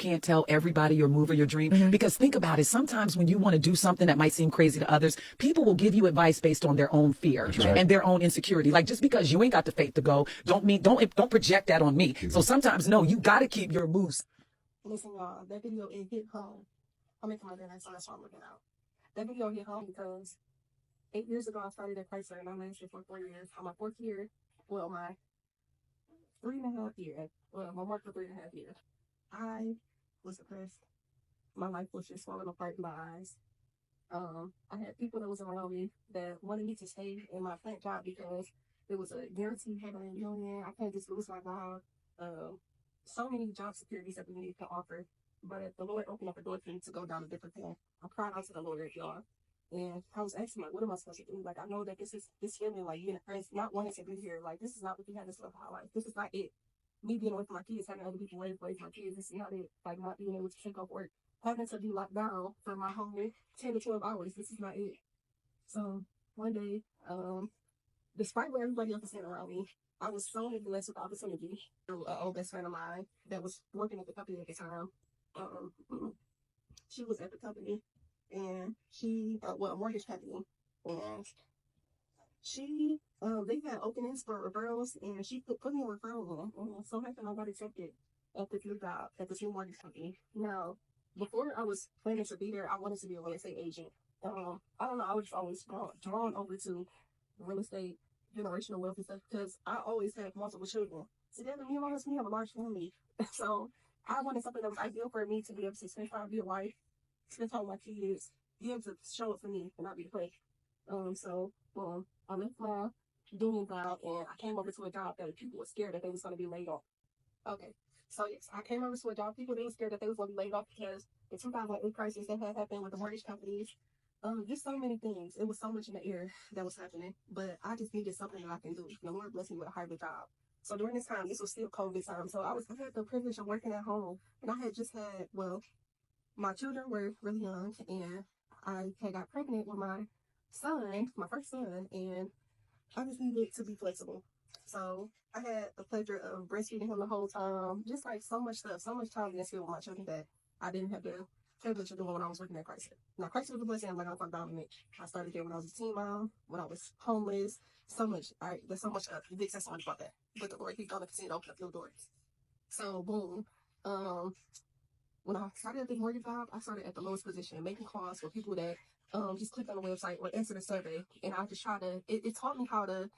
can't tell everybody your move or your dream. Because think about it. Sometimes when you want to do something that might seem crazy to others, people will give you advice based on their own fear and their own insecurity. Like, just because you ain't got the faith to go, don't project that on me. So sometimes, no, you got to keep your moves. Listen, y'all, that video, it hit home. I'm making my dinner, so that's why I'm looking out. That video hit home because 8 years ago, I started at Chrysler, and I lasted for 4 years. On my fourth year, well, my 3.5 year, well, my mark for 3.5 years, I was depressed. My life was just falling apart in my eyes. I had people that was around me that wanted me to stay in my plant job because it was a guaranteed $1 million. I can't just lose my job. So many job securities that we need to offer, but the Lord opened up a door for me to go down a different path. I cried out to the Lord, y'all, and I was asking, like, what am I supposed to do? Like, I know that this feeling, like, being depressed, not wanting to be here, like, this is not what we had to live our life. This is not it. Me being away from my kids, having other people raise my kids, this is not it. Like, not being able to take off work, having to be locked down for my whole 10 to 12 hours, this is not it. So one day, despite what everybody else was saying around me, I was so blessed with the opportunity through an old best friend of mine that was working at the company at the time. She was at the company, and she, a mortgage company, and she, they had openings for referrals, and she put me a referral in, and so happened I got accepted at this new job, at this new mortgage company. Now, before I was planning to be there, I wanted to be a real estate agent. I don't know, I was always drawn over to real estate, generational wealth and stuff, because I always had multiple children. Together, me and my husband have a large family. So I wanted something that was ideal for me to be able to spend time with my wife, spend time with my kids, be able to show up for me and not be depressed. I left my union job and I came over to a job that people were scared that they was going to be laid off. Okay. So yes, I came over to a job. People, they were scared that they was going to be laid off because the 2008 crisis that had happened with the mortgage companies. Just so many things. It was so much in the air that was happening, but I just needed something that I can do. The Lord blessed me with a hybrid job. So during this time, this was still COVID time. So I had the privilege of working at home, and I had just had, well, my children were really young, and I had got pregnant with my son, my first son, and I just needed to be flexible. So I had the pleasure of breastfeeding him the whole time, just like so much stuff, so much time spent with my children that I didn't have the privilege of doing when I was working at Chrysler. Now, Chrysler was a blessing. I'm not gonna talk about it. I started there when I was a teen mom, when I was homeless. So much. All right, there's so much big testimony about that. But the Lord, He's gonna continue to open up new doors. So boom. When I started at the mortgage job, I started at the lowest position, making calls for people that just clicked on the website or answered a survey. And I just tried to, it taught me how to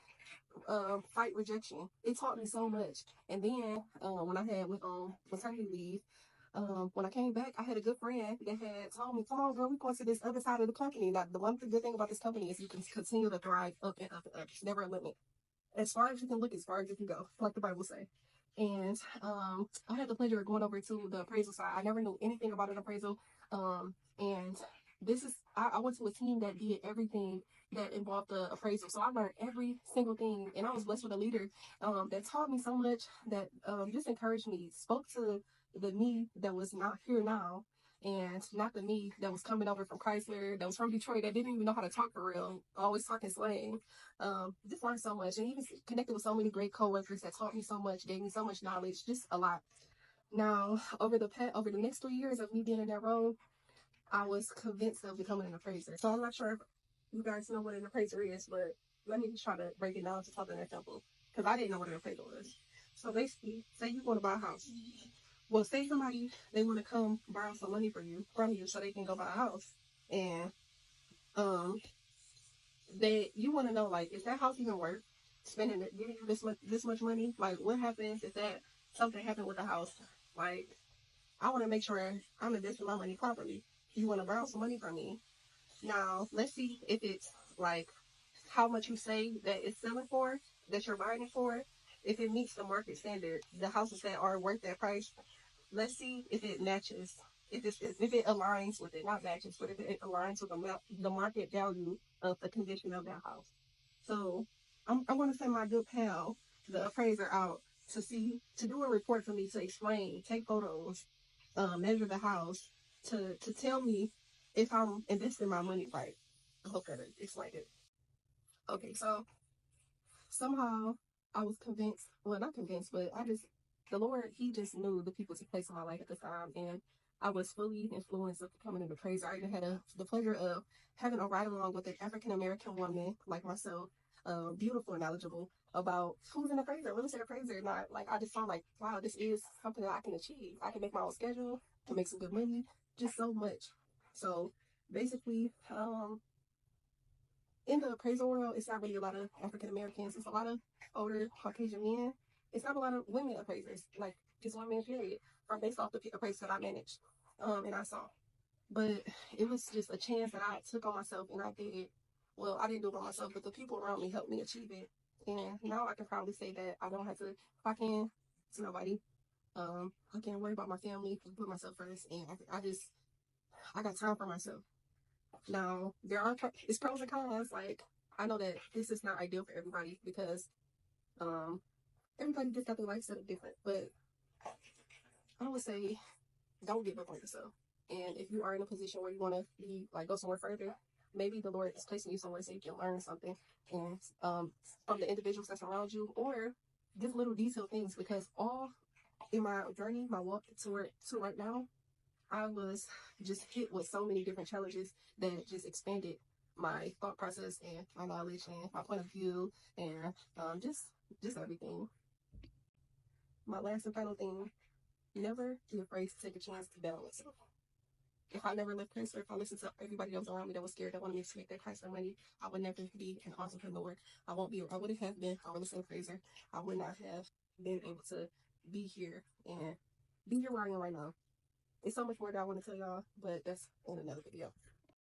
fight rejection. It taught me so much. And then when I had went on maternity leave, when I came back, I had a good friend that had told me, come on, girl, we're going to this other side of the company. Now, the one good thing about this company is you can continue to thrive up and up and up. It's never a limit. As far as you can look, as far as you can go, like the Bible say. And I had the pleasure of going over to the appraisal side. I never knew anything about an appraisal. And this is, I went to a team that did everything that involved the appraisal. So I learned every single thing. And I was blessed with a leader that taught me so much, that just encouraged me, spoke to the me that was not here now, and not the me that was coming over from Chrysler, that was from Detroit, that didn't even know how to talk for real, always talking slang. Just learned so much, and even connected with so many great coworkers that taught me so much, gave me so much knowledge, just a lot. Now, over the next 3 years of me being in that role, I was convinced of becoming an appraiser. So I'm not sure if you guys know what an appraiser is, but let me just try to break it down to something that's simple, because I didn't know what an appraiser was. So basically, say you want to buy a house. Well, say somebody, they want to come borrow some money from you so they can go buy a house. And you want to know, like, is that house even worth spending it, giving you this much money? Like, what happens if that something happened with the house? Like, I want to make sure I'm investing my money properly. You want to borrow some money from me. Now, let's see if it's like how much you say that it's selling for, that you're buying it for, if it meets the market standard, the houses that are worth that price. Let's see if it matches, if it aligns with it, not matches, but if it aligns with the market value of the condition of that house. So I'm going to send my good pal, the appraiser, out to do a report for me, to explain, take photos, measure the house, to tell me if I'm investing my money right. I hope that explained it. Okay, so somehow I was convinced, well, not convinced, but I just the Lord, he just knew the people to place in my life at the time. And I was fully influenced of becoming a praiser. I even had the pleasure of having a ride along with an African American woman like myself, beautiful and knowledgeable about who's in a praiser, what is in a praiser. Not like I just found like, wow, this is something that I can achieve. I can make my own schedule, can make some good money, just so much. So basically, in the appraisal world, it's not really a lot of African Americans. It's a lot of older Caucasian men. It's not a lot of women appraisers, like just one man period, or based off the appraisals that I managed, and I saw. But it was just a chance that I took on myself, and I did. Well, I didn't do it by myself, but the people around me helped me achieve it. And now I can proudly say that I don't have to clock in to nobody. I can't worry about my family, put myself first, and I got time for myself. Now, it's pros and cons. Like, I know that this is not ideal for everybody because everybody just got their life set up different. But I would say don't give up on yourself. And if you are in a position where you want to be like go somewhere further, maybe the Lord is placing you somewhere so you can learn something and from the individuals that's around you, or just little detailed things. Because all in my journey, my walk to right now, I was just hit with so many different challenges that just expanded my thought process and my knowledge and my point of view and just everything. My last and final thing: never be afraid to take a chance to bet on myself. If I never left Chrysler, if I listened to everybody else around me that was scared, that wanted me to make that Chrysler money, I would never be an entrepreneur. I wouldn't have been a real estate appraiser. I would not have been able to be here and be here where I am right now. It's so much more that I want to tell y'all, but that's in another video.